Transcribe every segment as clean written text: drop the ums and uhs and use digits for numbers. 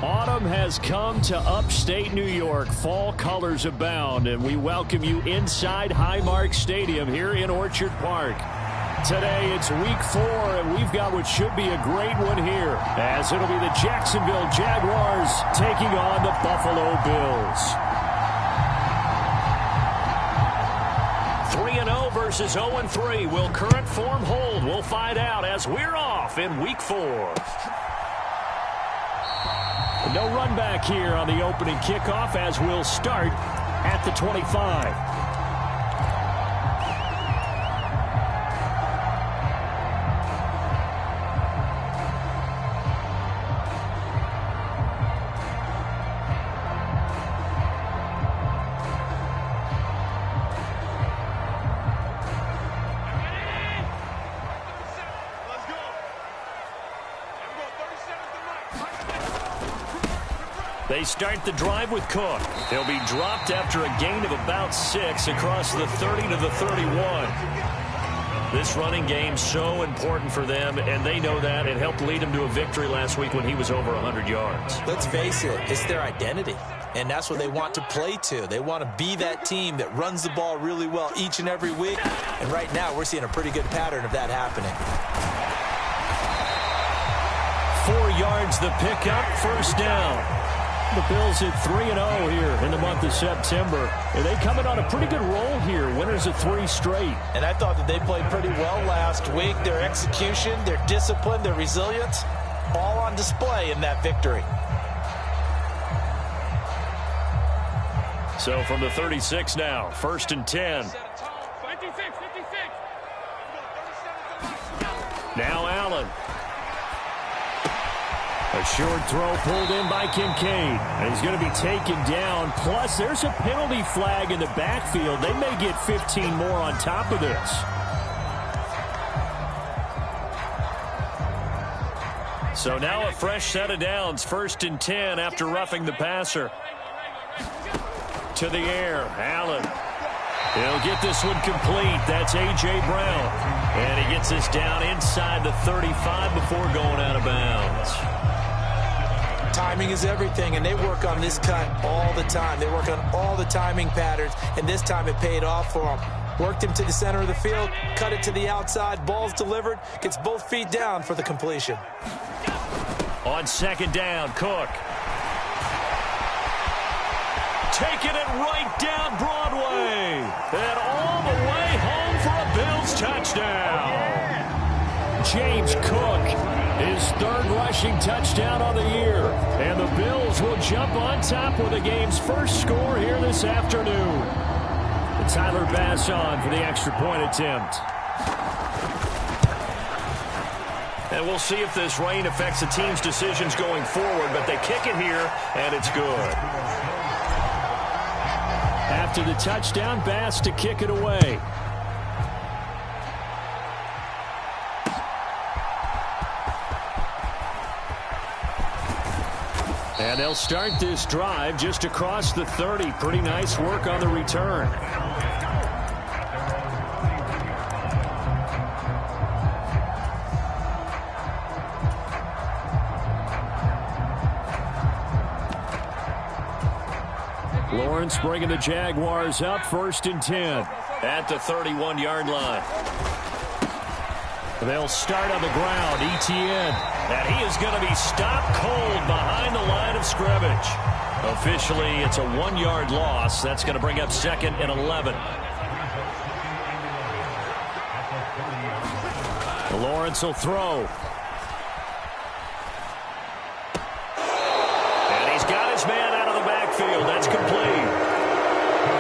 Autumn has come to upstate New York. Fall colors abound, and we welcome you inside Highmark Stadium here in Orchard Park. Today it's week 4, and we've got what should be a great one here, as it'll be the Jacksonville Jaguars taking on the Buffalo Bills. 3-0 versus 0-3. Will current form hold? We'll find out as we're off in week 4. No run back here on the opening kickoff as we'll start at the 25. They start the drive with Cook. He'll be dropped after a gain of about 6 across the 30 to the 31. This running game so important for them, and they know that. It helped lead them to a victory last week when he was over 100 yards. Let's face it, it's their identity, and that's what they want to play to. They want to be that team that runs the ball really well each and every week, and right now we're seeing a pretty good pattern of that happening. 4 yards the pickup, first down. The Bills at 3-0 here in the month of September. And they coming on a pretty good roll here. Winners of 3 straight. And I thought that they played pretty well last week. Their execution, their discipline, their resilience, all on display in that victory. So from the 36 now, 1st and 10. 56. Now Allen. A short throw pulled in by Kincaid. And he's going to be taken down. Plus, there's a penalty flag in the backfield. They may get 15 more on top of this. So now a fresh set of downs. 1st and 10 after roughing the passer. To the air. Allen. He'll get this one complete. That's A.J. Brown. And he gets this down inside the 35 before going out of bounds. Timing is everything, and they work on this cut all the time. They work on all the timing patterns, and this time it paid off for them. Worked him to the center of the field, cut it to the outside, ball's delivered, gets both feet down for the completion. On 2nd down, Cook. Taking it right down Broadway. And all the way home for a Bills touchdown. James Cook, his 3rd rushing touchdown on the year. And the Bills will jump on top with the game's first score here this afternoon. And Tyler Bass on for the extra point attempt. And we'll see if this rain affects the team's decisions going forward, but they kick it here, and it's good. After the touchdown, Bass to kick it away. And they'll start this drive just across the 30. Pretty nice work on the return. Lawrence bringing the Jaguars up, 1st and 10 at the 31-yard line. They'll start on the ground. Etienne. And he is going to be stopped cold behind the line of scrimmage. Officially, it's a 1-yard loss. That's going to bring up 2nd and 11. Lawrence will throw. And he's got his man out of the backfield. That's complete.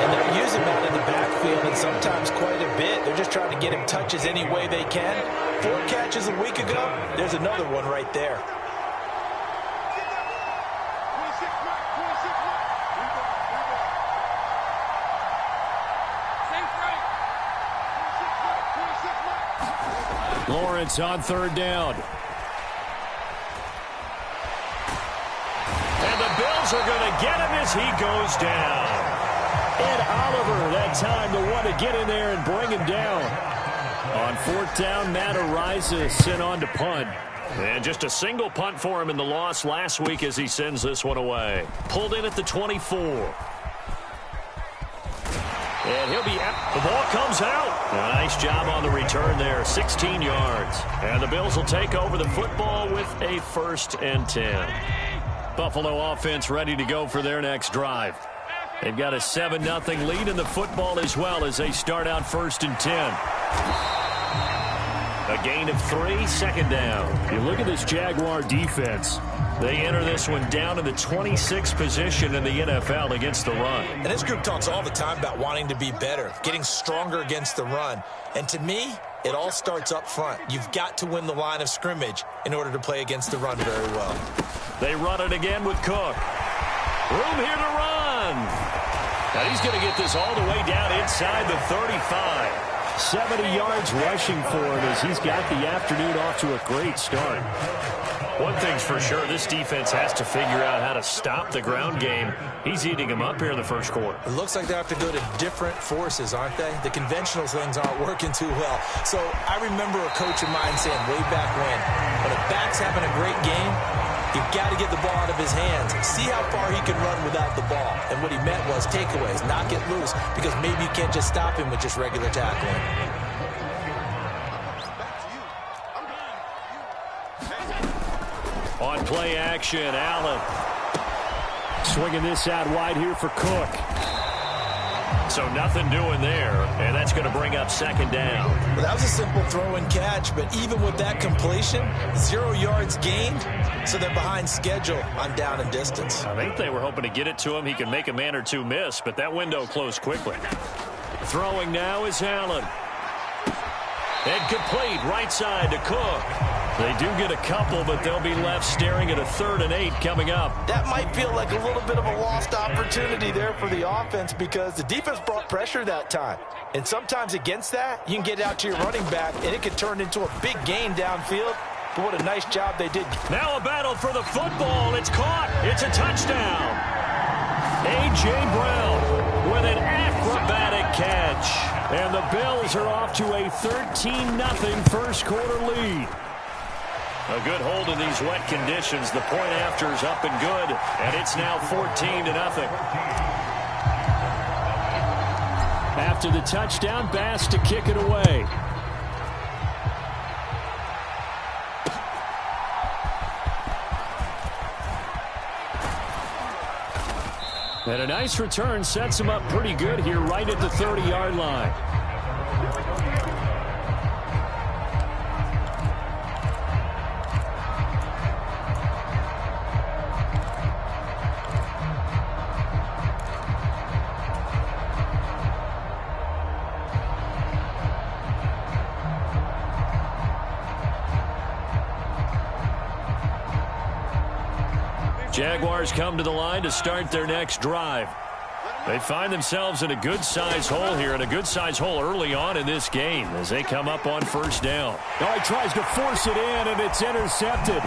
And they're using that in the backfield, and sometimes quite a bit. They're just trying to get him touches any way they can. 4 catches a week ago. There's another one right there. Lawrence on 3rd down. And the Bills are going to get him as he goes down. Ed Oliver, that time, the one to get in there and bring him down. On 4th down, Matt Araiza sent on to punt. And just a single punt for him in the loss last week as he sends this one away. Pulled in at the 24. And he'll be out. The ball comes out. Nice job on the return there. 16 yards. And the Bills will take over the football with a 1st and 10. Buffalo offense ready to go for their next drive. They've got a 7-0 lead in the football as well as they start out 1st and 10. A gain of 3, 2nd down. You look at this Jaguar defense. They enter this one down in the 26th position in the NFL against the run. And this group talks all the time about wanting to be better, getting stronger against the run. And to me, it all starts up front. You've got to win the line of scrimmage in order to play against the run very well. They run it again with Cook. Room here to run. Now he's going to get this all the way down inside the 35. 70 yards rushing for him as he's got the afternoon off to a great start. One thing's for sure, this defense has to figure out how to stop the ground game. He's eating them up here in the first quarter. It looks like they have to go to different forces, aren't they? The conventional things aren't working too well. So I remember a coach of mine saying way back when a back's having a great game, you've got to get the ball out of his hands. See how far he can run without the ball. And what he meant was takeaways, knock it loose, because maybe you can't just stop him with just regular tackling. On play action, Allen. Swinging this out wide here for Cook. So nothing doing there, and that's going to bring up 2nd down. Well, that was a simple throw and catch, but even with that completion, 0 yards gained, so they're behind schedule on down and distance. I think they were hoping to get it to him. He can make a man or two miss, but that window closed quickly. Throwing now is Allen. And complete right side to Cook. They do get a couple, but they'll be left staring at a 3rd and 8 coming up. That might feel like a little bit of a lost opportunity there for the offense because the defense brought pressure that time. And sometimes against that, you can get out to your running back, and it could turn into a big gain downfield. But what a nice job they did. Now a battle for the football. It's caught. It's a touchdown. A.J. Brown with an acrobatic catch. And the Bills are off to a 13-0 first quarter lead. A good hold in these wet conditions. The point after is up and good, and it's now 14-0. After the touchdown, Bass to kick it away. And a nice return sets him up pretty good here right at the 30-yard line. Jaguars come to the line to start their next drive. They find themselves in a good-sized hole here, and a good-sized hole early on in this game as they come up on 1st down. Now he tries to force it in, and it's intercepted.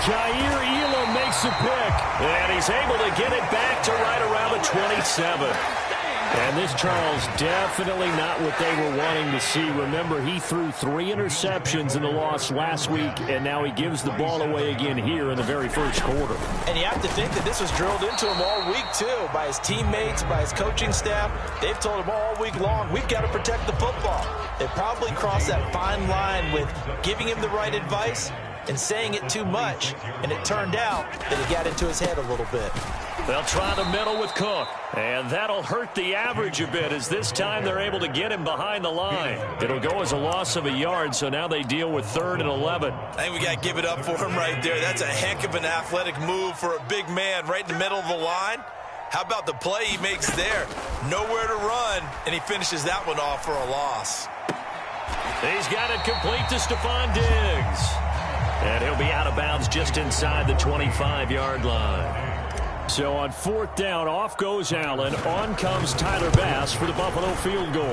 Jair Elam makes the pick. And he's able to get it back to right around the 27. And this, Charles, definitely not what they were wanting to see. Remember, he threw 3 interceptions in the loss last week, and now he gives the ball away again here in the very first quarter. And you have to think that this was drilled into him all week, too, by his teammates, by his coaching staff. They've told him all week long, we've got to protect the football. They probably crossed that fine line with giving him the right advice and saying it too much, and it turned out that he got into his head a little bit. They'll try the middle with Cook, and that'll hurt the average a bit as this time they're able to get him behind the line. It'll go as a loss of a yard, so now they deal with 3rd and 11. I think we got to give it up for him right there. That's a heck of an athletic move for a big man right in the middle of the line. How about the play he makes there? Nowhere to run, and he finishes that one off for a loss. He's got it complete to Stephon Diggs. And he'll be out of bounds just inside the 25-yard line. So on 4th down, off goes Allen. On comes Tyler Bass for the Buffalo field goal.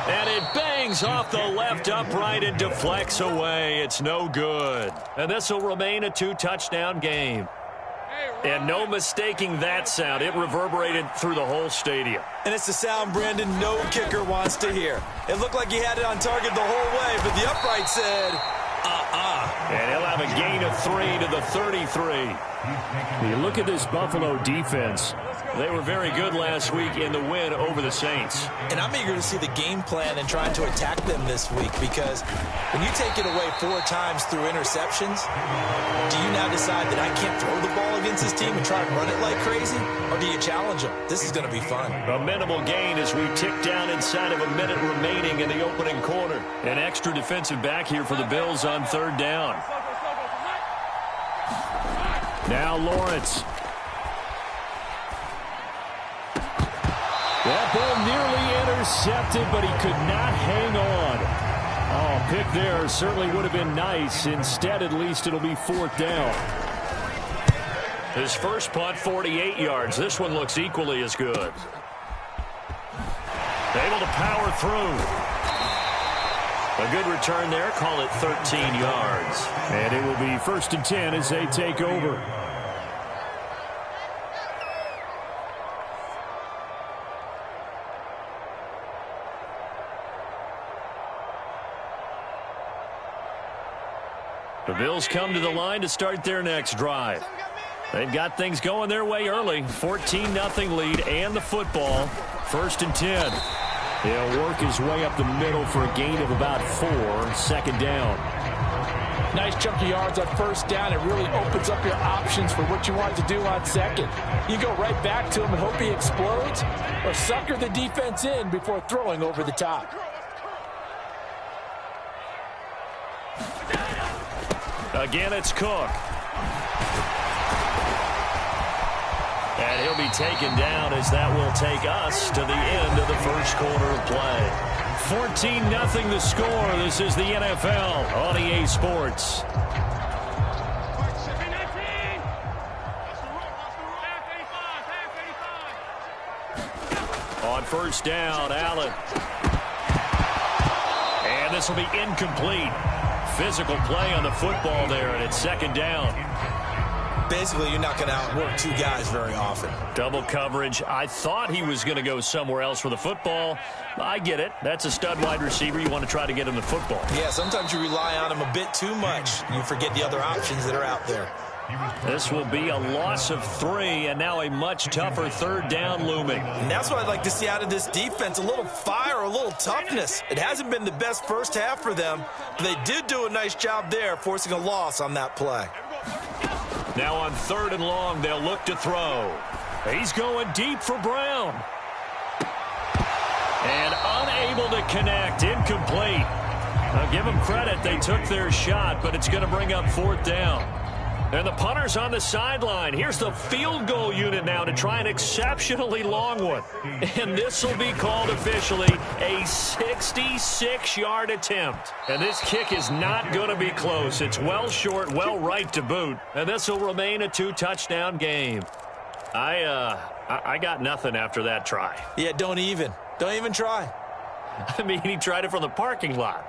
And it bangs off the left upright and deflects away. It's no good. And this will remain a 2-touchdown game. And no mistaking that sound. It reverberated through the whole stadium. And it's the sound, Brandon, no kicker wants to hear. It looked like he had it on target the whole way, but the upright said, And he'll have a gain of 3 to the 33. You look at this Buffalo defense. They were very good last week in the win over the Saints. And I'm eager to see the game plan and trying to attack them this week, because when you take it away 4 times through interceptions, do you now decide that I can't throw the ball against this team and try and run it like crazy? Or do you challenge them? This is going to be fun. A minimal gain as we tick down inside of a minute remaining in the opening quarter. An extra defensive back here for the Bills on 3rd down. Now Lawrence. That ball nearly intercepted, but he could not hang on. Oh, pick there certainly would have been nice. Instead, at least it'll be 4th down. His first punt, 48 yards. This one looks equally as good. Able to power through. A good return there. Call it 13 yards. And it will be 1st and 10 as they take over. The Bills come to the line to start their next drive. They've got things going their way early. 14-0 lead and the football. 1st and 10. He'll work his way up the middle for a gain of about 4. 2nd down. Nice chunk of yards on 1st down. It really opens up your options for what you want to do on 2nd. You go right back to him and hope he explodes, or sucker the defense in before throwing over the top. Again, it's Cook. And he'll be taken down as that will take us to the end of the first quarter of play. 14-0 the score. This is the NFL on EA Sports. On 1st down, Allen. And this will be incomplete. Physical play on the football there, and it's 2nd down. Basically, you're not going to outwork 2 guys very often. Double coverage. I thought he was going to go somewhere else for the football. I get it. That's a stud wide receiver. You want to try to get him the football. Yeah, sometimes you rely on him a bit too much. You forget the other options that are out there. This will be a loss of 3, and now a much tougher 3rd down looming. And that's what I'd like to see out of this defense, a little fire, a little toughness. It hasn't been the best first half for them, but they did do a nice job there, forcing a loss on that play. Now on 3rd and long, they'll look to throw. He's going deep for Brown. And unable to connect, incomplete. I'll give them credit, they took their shot, but it's going to bring up 4th down. And the punter's on the sideline. Here's the field goal unit now to try an exceptionally long one. And this will be called officially a 66-yard attempt. And this kick is not going to be close. It's well short, well right to boot. And this will remain a 2-touchdown game. I got nothing after that try. Yeah, don't even try. I mean, he tried it from the parking lot.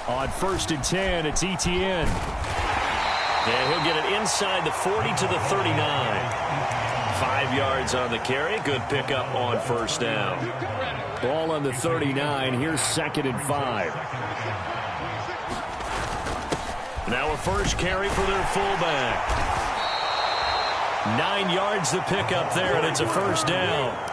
On 1st and 10, it's Etienne. Yeah, he'll get it inside the 40 to the 39. 5 yards on the carry. Good pickup on 1st down. Ball on the 39. Here's 2nd and 5. Now a first carry for their fullback. 9 yards to pick up there, and it's a 1st down.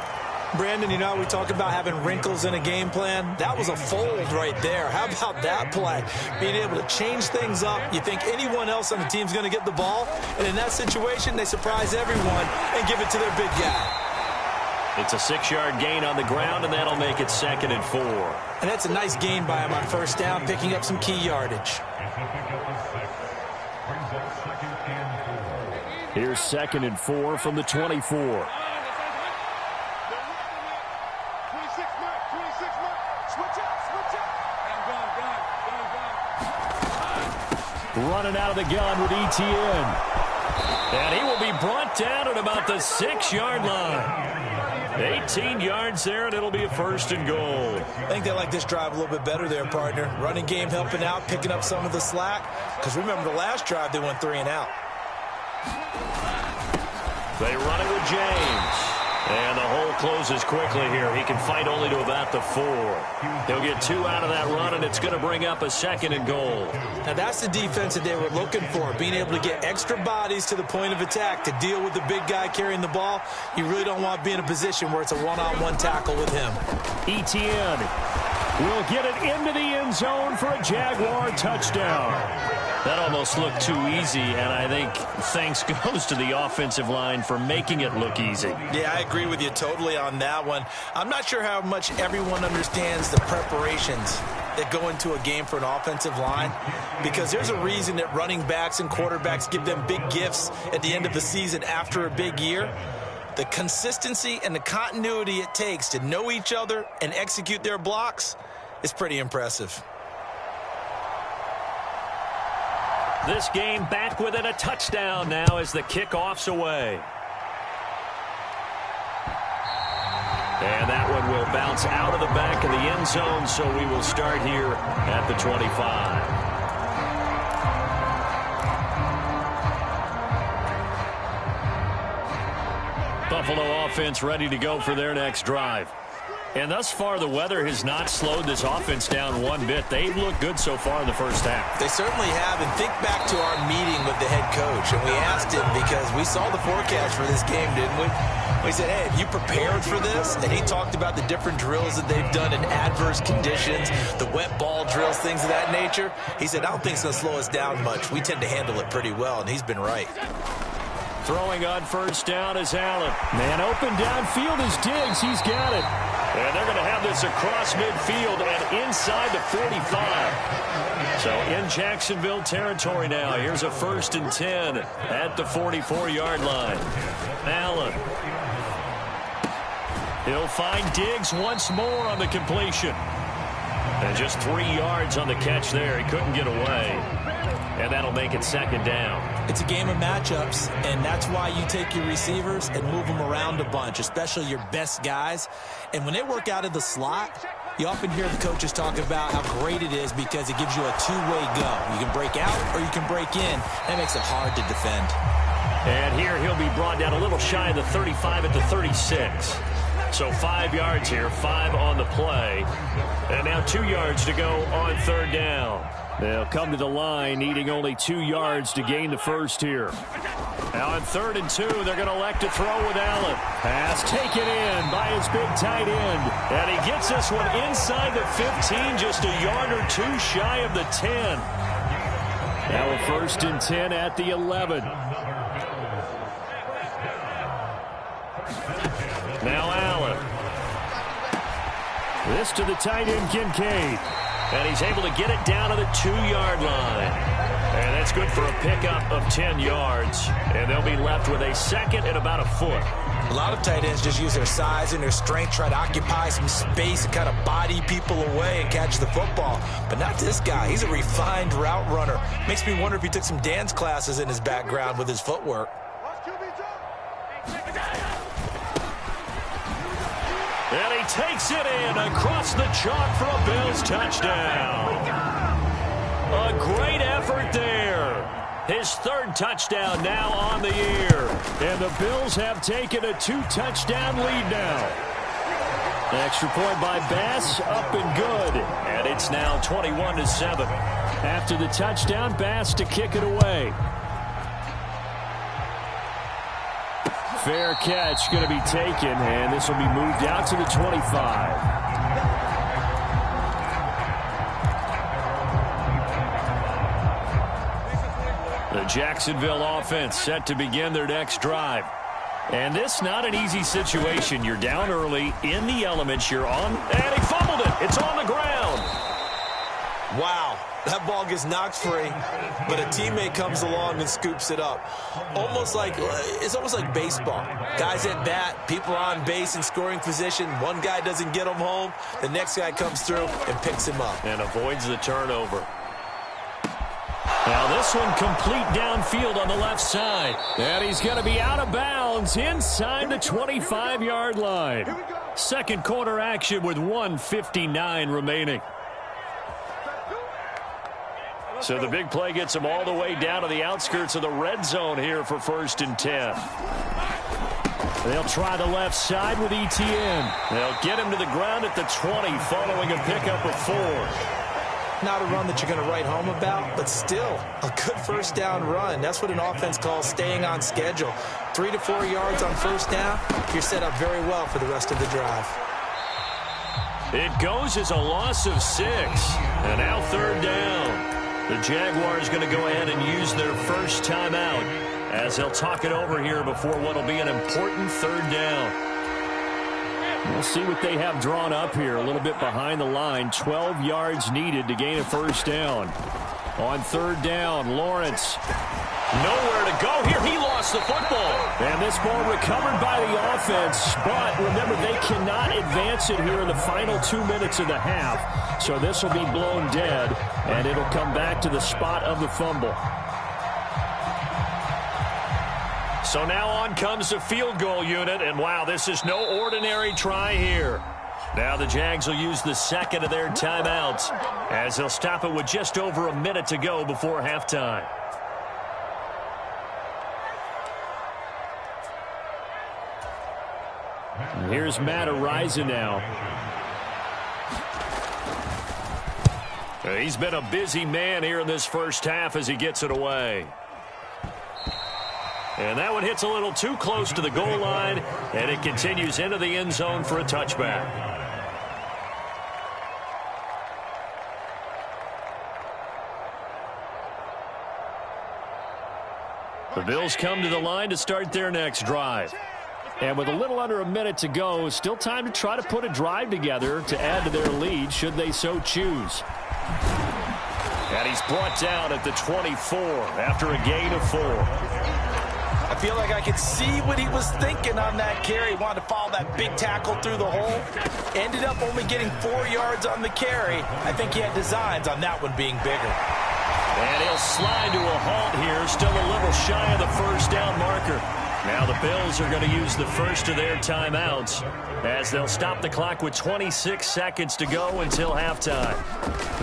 Brandon, you know, we talk about having wrinkles in a game plan. That was a fold right there. How about that play? Being able to change things up. You think anyone else on the team's going to get the ball, and in that situation, they surprise everyone and give it to their big guy. It's a 6-yard gain on the ground, and that'll make it 2nd and 4. And that's a nice gain by him on 1st down, picking up some key yardage. Here's 2nd and 4 from the 24. Running out of the gun with Etienne. And he will be brought down at about the 6-yard line. 18 yards there, and it'll be a 1st and goal. I think they like this drive a little bit better there, partner. Running game helping out, picking up some of the slack. Because remember the last drive, they went 3 and out. They run it with James. And the hole closes quickly here. He can fight only to about the 4. He'll get 2 out of that run, and it's going to bring up a 2nd and goal. Now that's the defense that they were looking for, being able to get extra bodies to the point of attack to deal with the big guy carrying the ball. You really don't want to be in a position where it's a one-on-one tackle with him. Etienne will get it into the end zone for a Jaguar touchdown. That almost looked too easy, and I think thanks goes to the offensive line for making it look easy. Yeah, I agree with you totally on that one. I'm not sure how much everyone understands the preparations that go into a game for an offensive line, because there's a reason that running backs and quarterbacks give them big gifts at the end of the season after a big year. The consistency and the continuity it takes to know each other and execute their blocks is pretty impressive. This game back within a touchdown now as the kickoff's away. And that one will bounce out of the back of the end zone, so we will start here at the 25. Buffalo offense ready to go for their next drive. And thus far, the weather has not slowed this offense down one bit. They've looked good so far in the first half. They certainly have. And think back to our meeting with the head coach. And we asked him, because we saw the forecast for this game, didn't we? We said, hey, have you prepared for this? And he talked about the different drills that they've done in adverse conditions, the wet ball drills, things of that nature. He said, I don't think it's going to slow us down much. We tend to handle it pretty well, and he's been right. Throwing on first down is Allen. Man open downfield is Diggs. He's got it. And they're going to have this across midfield and inside the 45. So in Jacksonville territory now. Here's a 1st and 10 at the 44-yard line. Allen. He'll find Diggs once more on the completion. And just 3 yards on the catch there. He couldn't get away. And that'll make it 2nd down. It's a game of matchups, and that's why you take your receivers and move them around a bunch, especially your best guys. And when they work out of the slot, you often hear the coaches talk about how great it is because it gives you a two-way go. You can break out or you can break in. That makes it hard to defend. And here he'll be brought down a little shy of the 35 at the 36. So 5 yards here, 5 on the play. And now 2 yards to go on 3rd down. They'll come to the line needing only 2 yards to gain the first here. Now on 3rd and 2, they're going to elect to throw with Allen. Pass taken in by his big tight end. And he gets this one inside the 15, just a yard or 2 shy of the 10. Now a 1st and 10 at the 11. Now Allen. This to the tight end, Kincaid. And he's able to get it down to the 2-yard line. And that's good for a pickup of 10 yards. And they'll be left with a 2nd and about a foot. A lot of tight ends just use their size and their strength, try to occupy some space and kind of body people away and catch the football. But not this guy. He's a refined route runner. Makes me wonder if he took some dance classes in his background with his footwork. And he takes it in across the chalk for a Bills touchdown. A great effort there. His 3rd touchdown now on the year. And the Bills have taken a 2-touchdown lead now. Extra point by Bass, up and good. And it's now 21-7. After the touchdown, Bass to kick it away. Fair catch going to be taken, and this will be moved out to the 25. The Jacksonville offense set to begin their next drive. And this not an easy situation. You're down early, in the elements, you're on, and he fumbled it. It's on the ground. Wow. That ball gets knocked free, but a teammate comes along and scoops it up. It's almost like baseball. Guys at bat, people on base in scoring position. One guy doesn't get him home. The next guy comes through and picks him up. And avoids the turnover. Now this one complete downfield on the left side. And he's going to be out of bounds inside the 25-yard line. 2nd quarter action with 1:59 remaining. So the big play gets him all the way down to the outskirts of the red zone here for 1st and 10. They'll try the left side with ETN. They'll get him to the ground at the 20 following a pickup of 4. Not a run that you're going to write home about, but still a good first down run. That's what an offense calls staying on schedule. 3 to 4 yards on first down, you're set up very well for the rest of the drive. It goes as a loss of 6. And now third down. The Jaguars going to go ahead and use their first timeout as they'll talk it over here before what will be an important third down. We'll see what they have drawn up here. A little bit behind the line. 12 yards needed to gain a first down. On third down, Lawrence. Nowhere to go here. He lost the football. And this ball recovered by the offense. But remember, they cannot advance it here in the final 2 minutes of the half. So this will be blown dead, and it'll come back to the spot of the fumble. So now on comes the field goal unit, and wow, this is no ordinary try here. Now the Jags will use the second of their timeouts as they'll stop it with just over a minute to go before halftime. Here's Matt Araiza now. He's been a busy man here in this first half as he gets it away. And that one hits a little too close to the goal line, and it continues into the end zone for a touchback. The Bills come to the line to start their next drive. And with a little under a minute to go, still time to try to put a drive together to add to their lead should they so choose. And he's brought down at the 24 after a gain of 4. I feel like I could see what he was thinking on that carry. He wanted to follow that big tackle through the hole. Ended up only getting 4 yards on the carry. I think he had designs on that one being bigger. And he'll slide to a halt here, still a little shy of the first down marker. Now the Bills are going to use the first of their timeouts as they'll stop the clock with 26 seconds to go until halftime.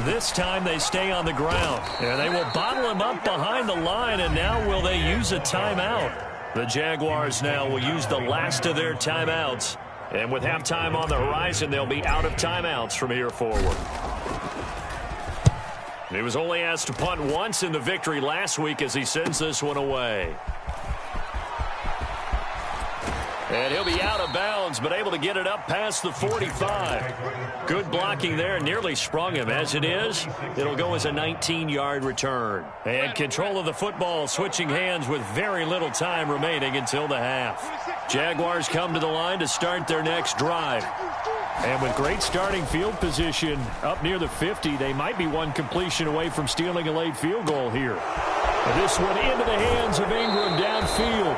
This time they stay on the ground, and they will bottle him up behind the line, and now will they use a timeout? The Jaguars now will use the last of their timeouts, and with halftime on the horizon, they'll be out of timeouts from here forward. He was only asked to punt once in the victory last week as he sends this one away. And he'll be out of bounds, but able to get it up past the 45. Good blocking there, nearly sprung him. As it is, it'll go as a 19-yard return. And control of the football, switching hands with very little time remaining until the half. Jaguars come to the line to start their next drive. And with great starting field position up near the 50, they might be one completion away from stealing a late field goal here. This one into the hands of Ingram downfield.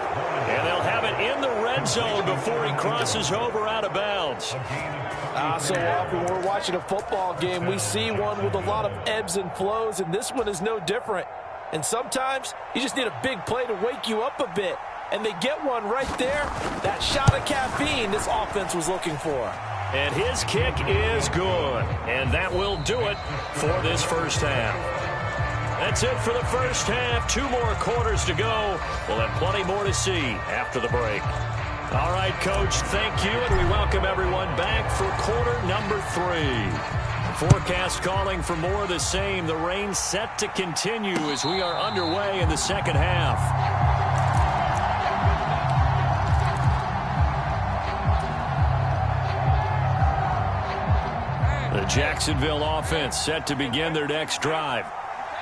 And they'll have it in the red zone before he crosses over out of bounds. So often when we're watching a football game, we see one with a lot of ebbs and flows, and this one is no different. And sometimes you just need a big play to wake you up a bit. And they get one right there. That shot of caffeine this offense was looking for. And his kick is good. And that will do it for this first half. That's it for the first half. 2 more quarters to go. We'll have plenty more to see after the break. All right, Coach, thank you, and we welcome everyone back for quarter number 3. Forecast calling for more of the same. The rain set to continue as we are underway in the second half. The Jacksonville offense set to begin their next drive.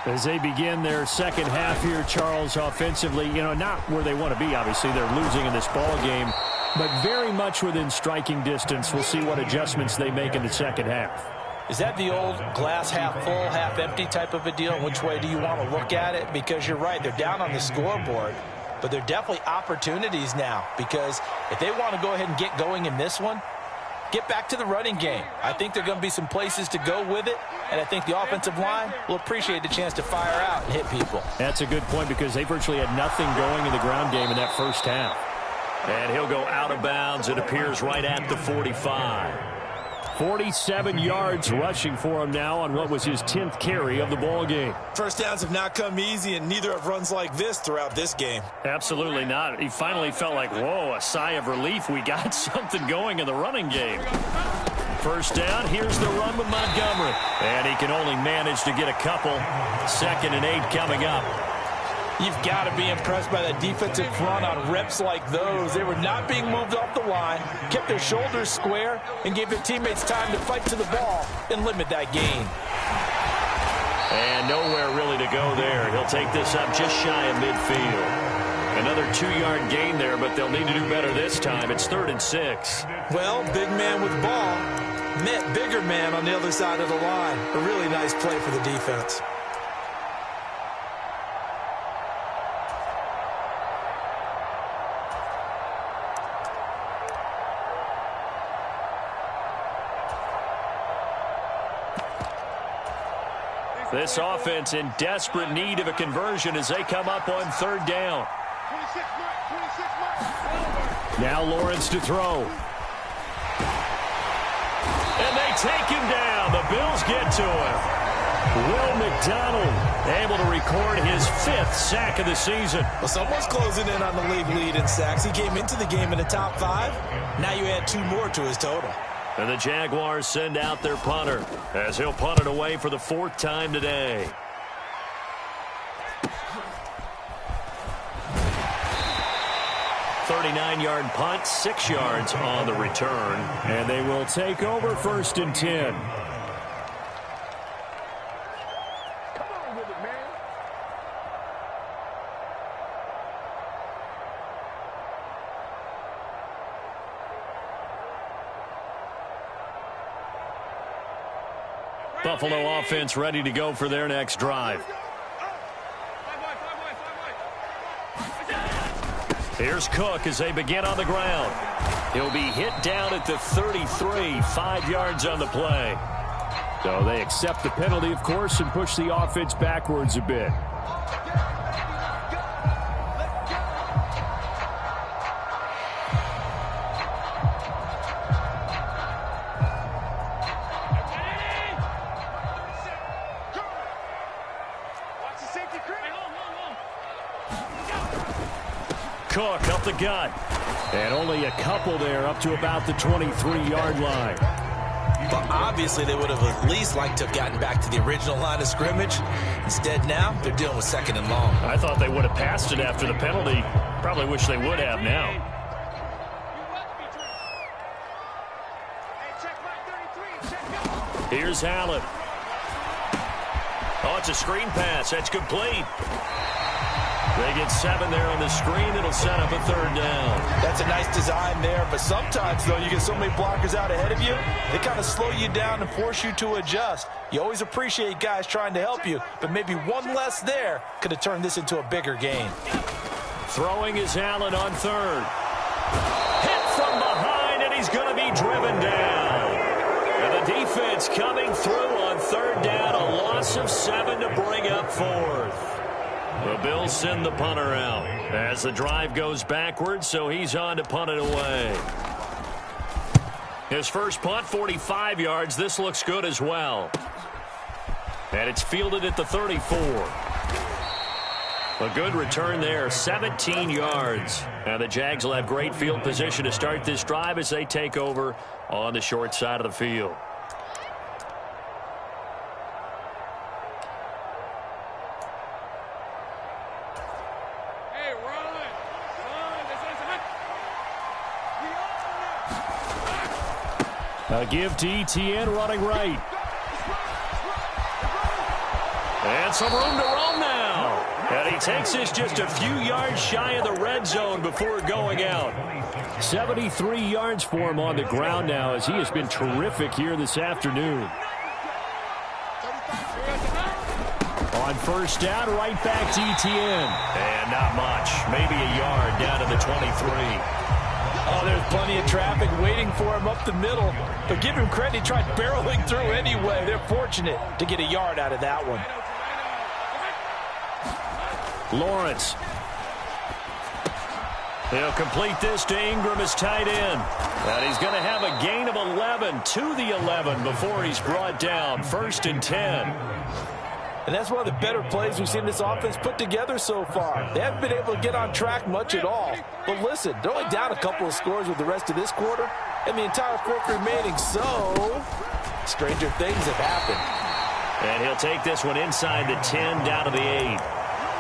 As they begin their second half here, Charles, offensively, not where they want to be. Obviously, they're losing in this ball game, but very much within striking distance. We'll see what adjustments they make in the second half. Is that the old glass half full, half empty type of a deal? Which way do you want to look at it? Because you're right, they're down on the scoreboard, but they're definitely opportunities now, because if they want to go ahead and get going in this one, get back to the running game. I think there are going to be some places to go with it, and I think the offensive line will appreciate the chance to fire out and hit people. That's a good point because they virtually had nothing going in the ground game in that first half. And he'll go out of bounds. It appears right at the 45. 47 yards rushing for him now on what was his 10th carry of the ball game. First downs have not come easy, and neither have runs like this throughout this game. Absolutely not. He finally felt like, whoa, a sigh of relief. We got something going in the running game. First down, here's the run with Montgomery. And he can only manage to get a couple. 2nd and 8 coming up. You've got to be impressed by that defensive front on reps like those. They were not being moved off the line, kept their shoulders square, and gave their teammates time to fight to the ball and limit that gain. And nowhere really to go there. He'll take this up just shy of midfield. Another 2-yard gain there, but they'll need to do better this time. It's 3rd and 6. Well, big man with ball met bigger man on the other side of the line. A really nice play for the defense. This offense in desperate need of a conversion as they come up on 3rd down. Now Lawrence to throw. And they take him down. The Bills get to him. Will McDonald able to record his 5th sack of the season. Well, someone's closing in on the league lead in sacks. He came into the game in the top 5. Now you add 2 more to his total. And the Jaguars send out their punter as he'll punt it away for the 4th time today. .39-yard punt, 6 yards on the return. And they will take over 1st and 10. Buffalo offense ready to go for their next drive. Here's Cook as they begin on the ground. He'll be hit down at the 33, 5 yards on the play. So they accept the penalty, of course, and push the offense backwards a bit. Cook up the gut. And only a couple there up to about the 23-yard line. But obviously they would have at least liked to have gotten back to the original line of scrimmage. Instead now they're dealing with 2nd and long. I thought they would have passed it after the penalty. Probably wish they would have now. Here's Allen. Oh, it's a screen pass. That's complete. They get 7 there on the screen. It'll set up a 3rd down. That's a nice design there, but sometimes, though, you get so many blockers out ahead of you, they kind of slow you down and force you to adjust. You always appreciate guys trying to help you, but maybe one less there could have turned this into a bigger gain. Throwing is Allen on 3rd. Hit from behind, and he's going to be driven down. And the defense coming through on 3rd down, a loss of 7 to bring up 4th. The Bills send the punter out as the drive goes backwards, so he's on to punt it away. His first punt, 45 yards. This looks good as well. And it's fielded at the 34. A good return there, 17 yards. Now the Jags will have great field position to start this drive as they take over on the short side of the field. A give to Etienne running right. And some room to roam now. And he takes this just a few yards shy of the red zone before going out. 73 yards for him on the ground now as he has been terrific here this afternoon. On 1st down, right back to Etienne. And not much. Maybe a yard down to the 23. Oh, there's plenty of traffic waiting for him up the middle. But give him credit, he tried barreling through anyway. They're fortunate to get a yard out of that one. Lawrence. He'll complete this to Ingram as tight end. And he's going to have a gain of 11 to the 11 before he's brought down. 1st and 10. And that's one of the better plays we've seen this offense put together so far. They haven't been able to get on track much at all. But listen, they're only down a couple of scores with the rest of this quarter and the entire fourth remaining. So, stranger things have happened. And he'll take this one inside the 10 down to the 8.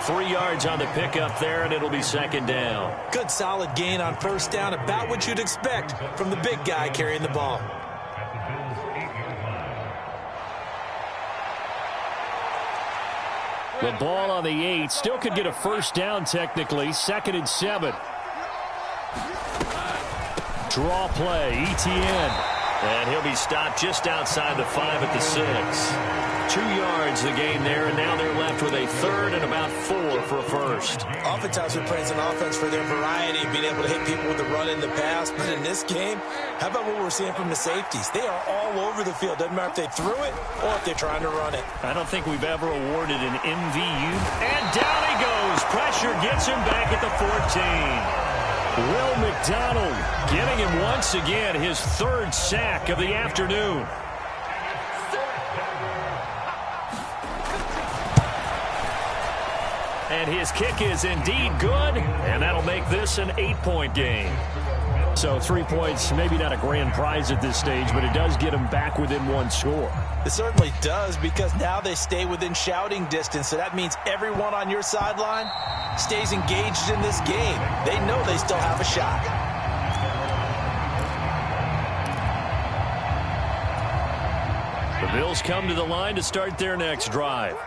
3 yards on the pickup there, and it'll be 2nd down. Good solid gain on 1st down, about what you'd expect from the big guy carrying the ball. The ball on the 8. Still could get a 1st down technically. 2nd and 7. Draw play, ETN. And he'll be stopped just outside the 5 at the 6. 2 yards the game there, and now they're left with a 3rd and about 4 for a 1st. Oftentimes we praise an offense for their variety, being able to hit people with the run in the pass. But in this game, how about what we're seeing from the safeties? They are all over the field. Doesn't matter if they threw it or if they're trying to run it. I don't think we've ever awarded an MVU. And down he goes. Pressure gets him back at the 14. Will McDonald getting him once again his 3rd sack of the afternoon. And his kick is indeed good, and that'll make this an 8-point game. So 3 points, maybe not a grand prize at this stage, but it does get them back within 1 score. It certainly does, because now they stay within shouting distance. So that means everyone on your sideline stays engaged in this game. They know they still have a shot. The Bills come to the line to start their next drive.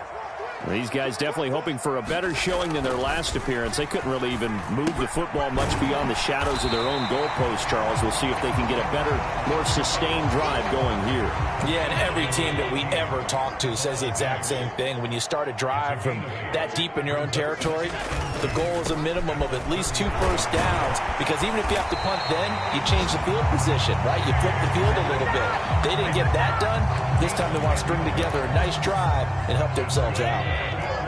These guys definitely hoping for a better showing than their last appearance. They couldn't really even move the football much beyond the shadows of their own goalpost, Charles. We'll see if they can get a better, more sustained drive going here. Yeah, and every team that we ever talk to says the exact same thing. When you start a drive from that deep in your own territory, the goal is a minimum of at least 2 first downs, because even if you have to punt then, you change the field position, right? You flip the field a little bit. They didn't get that done. This time they want to string together a nice drive and help themselves out.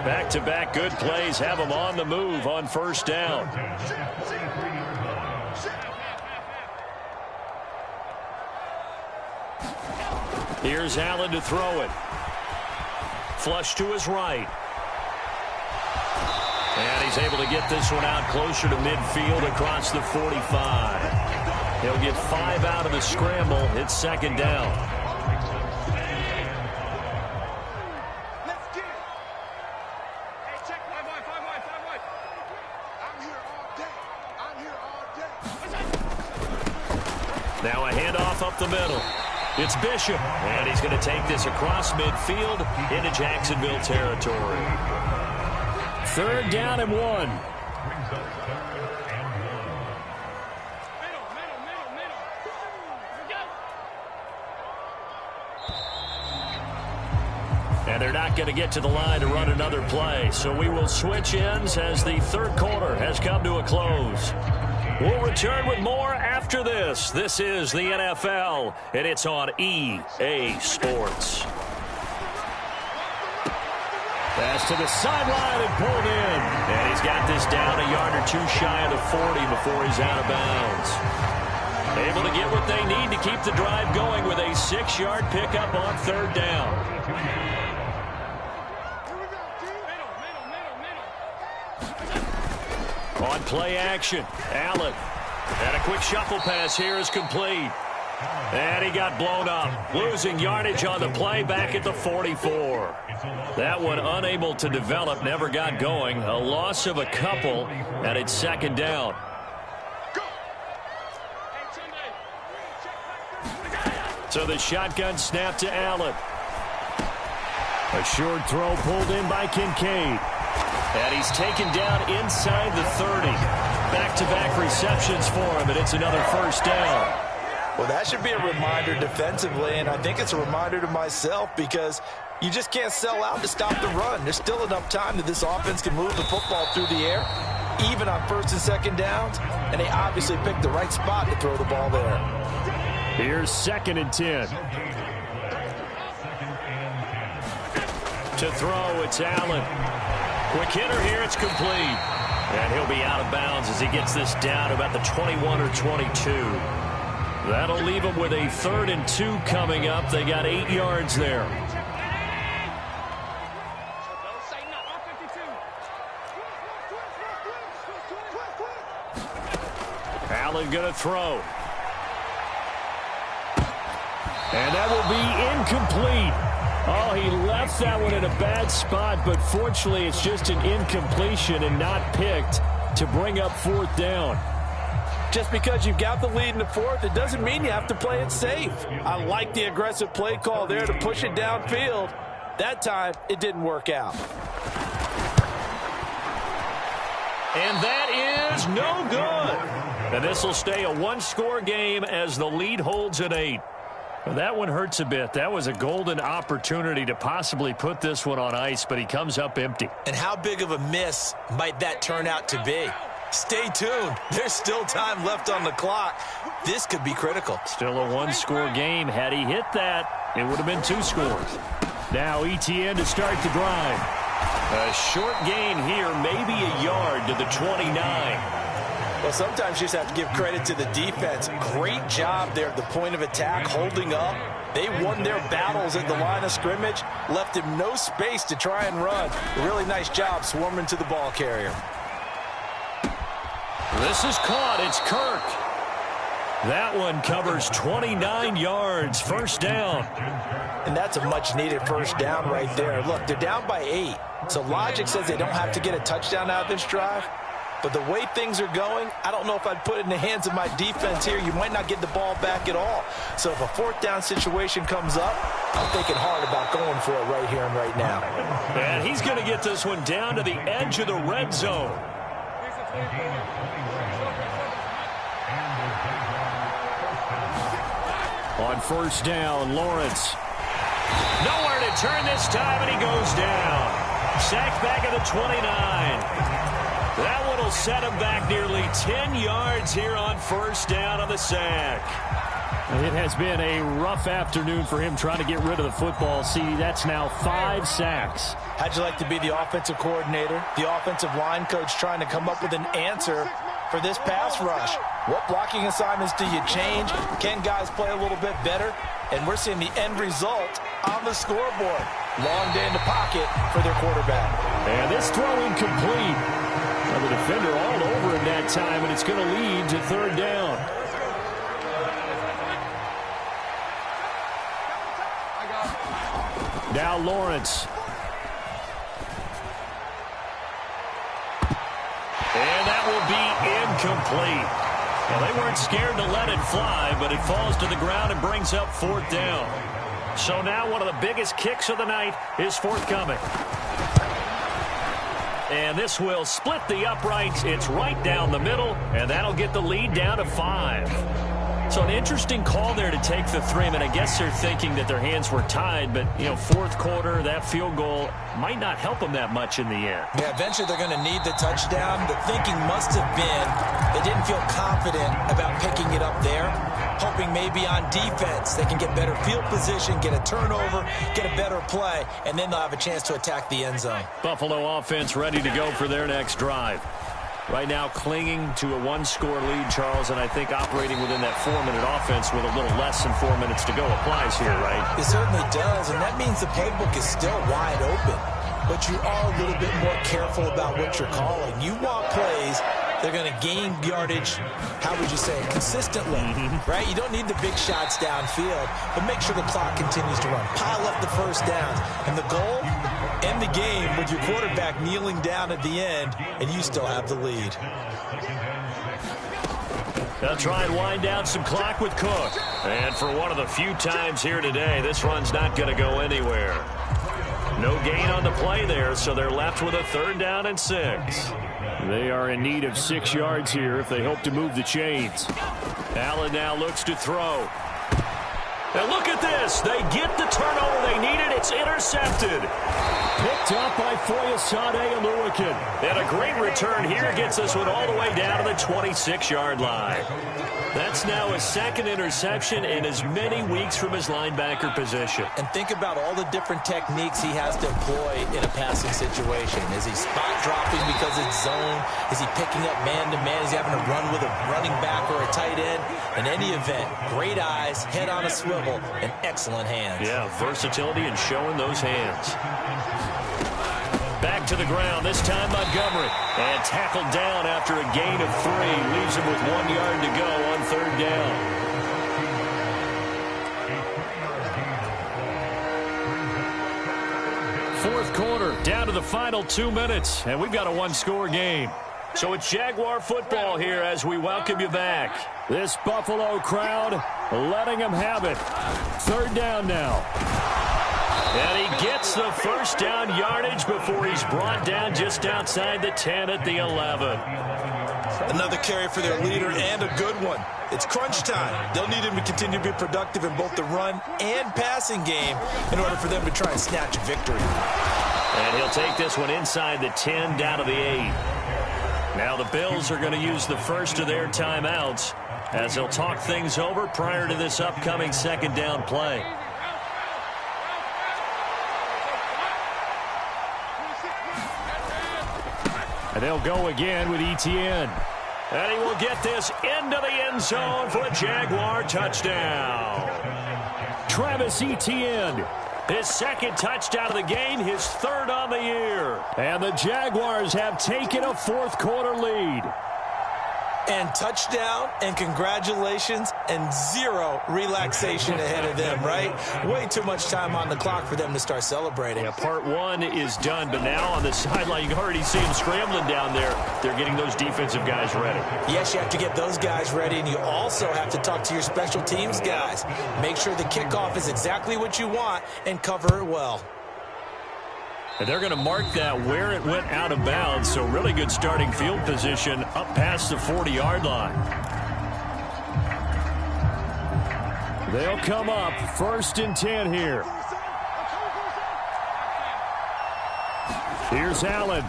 Back-to-back good plays have them on the move on 1st down. Here's Allen to throw it. Flush to his right. And he's able to get this one out closer to midfield across the 45. He'll get 5 out of the scramble. It's 2nd down. Now a handoff up the middle. It's Bishop, and he's going to take this across midfield into Jacksonville territory. 3rd down and 1. And they're not going to get to the line to run another play, so we will switch ends as the 3rd quarter has come to a close. We'll return with more after this. This is the NFL, and it's on EA Sports. Pass to the sideline and pulled in. And he's got this down a yard or 2 shy of the 40 before he's out of bounds. Able to get what they need to keep the drive going with a 6-yard pickup on 3rd down. On play action, Allen. And a quick shuffle pass here is complete. And he got blown up, losing yardage on the play back at the 44. That one unable to develop, never got going. A loss of a couple, and it's 2nd down. So the shotgun snap to Allen. A short throw pulled in by Kincaid. And he's taken down inside the 30. Back-to-back receptions for him, and it's another 1st down. Well, that should be a reminder defensively, and I think it's a reminder to myself, because you just can't sell out to stop the run. There's still enough time that this offense can move the football through the air, even on 1st and 2nd downs, and they obviously picked the right spot to throw the ball there. Here's 2nd and 10. To throw, it's Allen. Quick hitter here, it's complete. And he'll be out of bounds as he gets this down about the 21 or 22. That'll leave him with a 3rd and 2 coming up. They got 8 yards there. Allen going to throw. And that will be incomplete. Oh, he left that one in a bad spot, but fortunately it's just an incompletion and not picked to bring up 4th down. Just because you've got the lead in the 4th, it doesn't mean you have to play it safe. I like the aggressive play call there to push it downfield. That time, it didn't work out. And that is no good. And this will stay a 1-score game as the lead holds at 8. Well, that one hurts a bit. That was a golden opportunity to possibly put this one on ice, but he comes up empty. And how big of a miss might that turn out to be? Stay tuned. There's still time left on the clock. This could be critical. Still a 1-score game. Had he hit that, it would have been 2 scores. Now ETN to start the drive. A short gain here, maybe a yard to the 29. Well, sometimes you just have to give credit to the defense. Great job there at the point of attack, holding up. They won their battles at the line of scrimmage, left him no space to try and run. A really nice job swarming to the ball carrier. This is caught. It's Kirk. That one covers 29 yards. 1st down. And that's a much-needed 1st down right there. Look, they're down by 8. So logic says they don't have to get a touchdown out of this drive. But the way things are going, I don't know if I'd put it in the hands of my defense here. You might not get the ball back at all. So if a 4th down situation comes up, I'm thinking hard about going for it right here and right now. And he's going to get this one down to the edge of the red zone. On 1st down, Lawrence. Nowhere to turn this time, and he goes down. Sacked back at the 29. That one will set him back nearly 10 yards here on 1st down on the sack. It has been a rough afternoon for him trying to get rid of the football. See, that's now 5 sacks. How'd you like to be the offensive coordinator, the offensive line coach trying to come up with an answer for this pass rush? What blocking assignments do you change? Can guys play a little bit better? And we're seeing the end result on the scoreboard. Long day in the pocket for their quarterback. And this throw incomplete. Well, the defender all over him that time, and it's going to lead to 3rd down. Now Lawrence. And that will be incomplete. Well, they weren't scared to let it fly, but it falls to the ground and brings up 4th down. So now one of the biggest kicks of the night is forthcoming. And this will split the uprights. It's right down the middle, and that'll get the lead down to 5. So an interesting call there to take the 3. I mean, I guess they're thinking that their hands were tied, but, you know, 4th quarter, that field goal might not help them that much in the end. Yeah, eventually they're going to need the touchdown. The thinking must have been they didn't feel confident about picking it up there, hoping maybe on defense they can get better field position, get a turnover, get a better play, and then they'll have a chance to attack the end zone. Buffalo offense ready to go for their next drive. Right now clinging to a 1-score lead, Charles, and I think operating within that 4-minute offense with a little less than 4 minutes to go applies here, right? It certainly does, and that means the playbook is still wide open. But you are a little bit more careful about what you're calling. You want plays they're going to gain yardage, how would you say, consistently, right? You don't need the big shots downfield, but make sure the clock continues to run. Pile up the 1st downs. And the goal, end the game with your quarterback kneeling down at the end, and you still have the lead. They'll try and wind down some clock with Cook. And for one of the few times here today, this run's not going to go anywhere. No gain on the play there, so they're left with a 3rd down and 6. They are in need of 6 yards here if they hope to move the chains. Allen now looks to throw. And look at this. They get the turnover they needed. It's intercepted. Picked up by Foyesade Oluwakin. And a great return here gets this one all the way down to the 26-yard line. That's now a second interception in as many weeks from his linebacker position. And think about all the different techniques he has to employ in a passing situation. Is he spot dropping because it's zone? Is he picking up man-to-man? Is he having to run with a running back or a tight end? In any event, great eyes, head on a swivel, and excellent hands. Yeah, versatility and showing those hands. Back to the ground, this time Montgomery. And tackled down after a gain of 3. Leaves him with 1 yard to go on third down. Fourth quarter, down to the final 2 minutes, and we've got a one-score game. So it's Jaguar football here as we welcome you back. This Buffalo crowd letting them have it. Third down now. And he gets the first down yardage before he's brought down just outside the 10 at the 11. Another carry for their leader and a good one. It's crunch time. They'll need him to continue to be productive in both the run and passing game in order for them to try and snatch a victory. And he'll take this one inside the 10 down to the 8. Now the Bills are going to use the first of their timeouts as they'll talk things over prior to this upcoming second down play. And they'll go again with Etienne. And he will get this into the end zone for a Jaguar touchdown. Travis Etienne. His second touchdown of the game, his third on the year. And the Jaguars have taken a fourth quarter lead. And touchdown, and congratulations, and zero relaxation ahead of them, right? Way too much time on the clock for them to start celebrating. Yeah, part one is done, but now on the sideline, you can already see them scrambling down there. They're getting those defensive guys ready. Yes, you have to get those guys ready, and you also have to talk to your special teams guys. Make sure the kickoff is exactly what you want and cover it well. And they're going to mark that where it went out of bounds, so really good starting field position up past the 40-yard line. They'll come up 1st and 10 here. Here's Allen.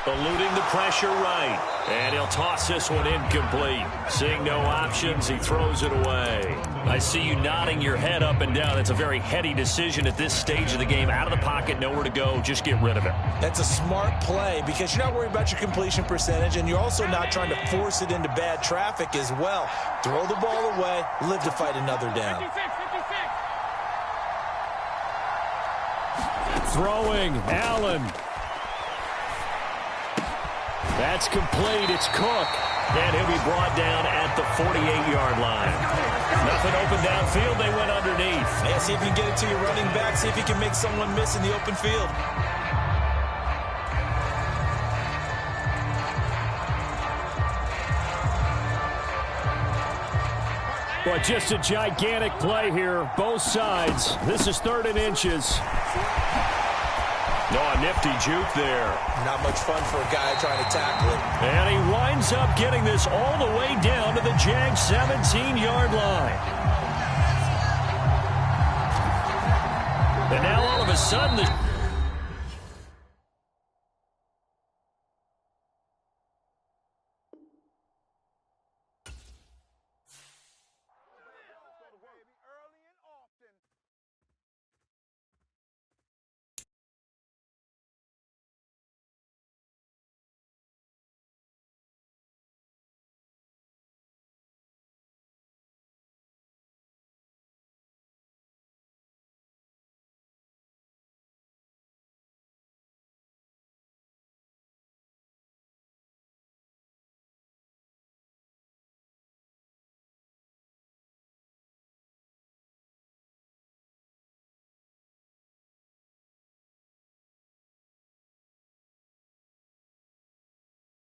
Eluding the pressure right. And he'll toss this one incomplete. Seeing no options, he throws it away. I see you nodding your head up and down. It's a very heady decision at this stage of the game. Out of the pocket, nowhere to go. Just get rid of it. That's a smart play because you're not worried about your completion percentage, and you're also not trying to force it into bad traffic as well. Throw the ball away, live to fight another down. Throwing, Allen. That's complete. It's Cook. And he'll be brought down at the 48-yard line. Nothing open downfield. They went underneath. Yeah, see if you can get it to your running back. See if you can make someone miss in the open field. But just a gigantic play here. Both sides. This is 3rd and inches. No, a nifty juke there. Not much fun for a guy trying to tackle it. And he winds up getting this all the way down to the Jags 17-yard line. And now all of a sudden,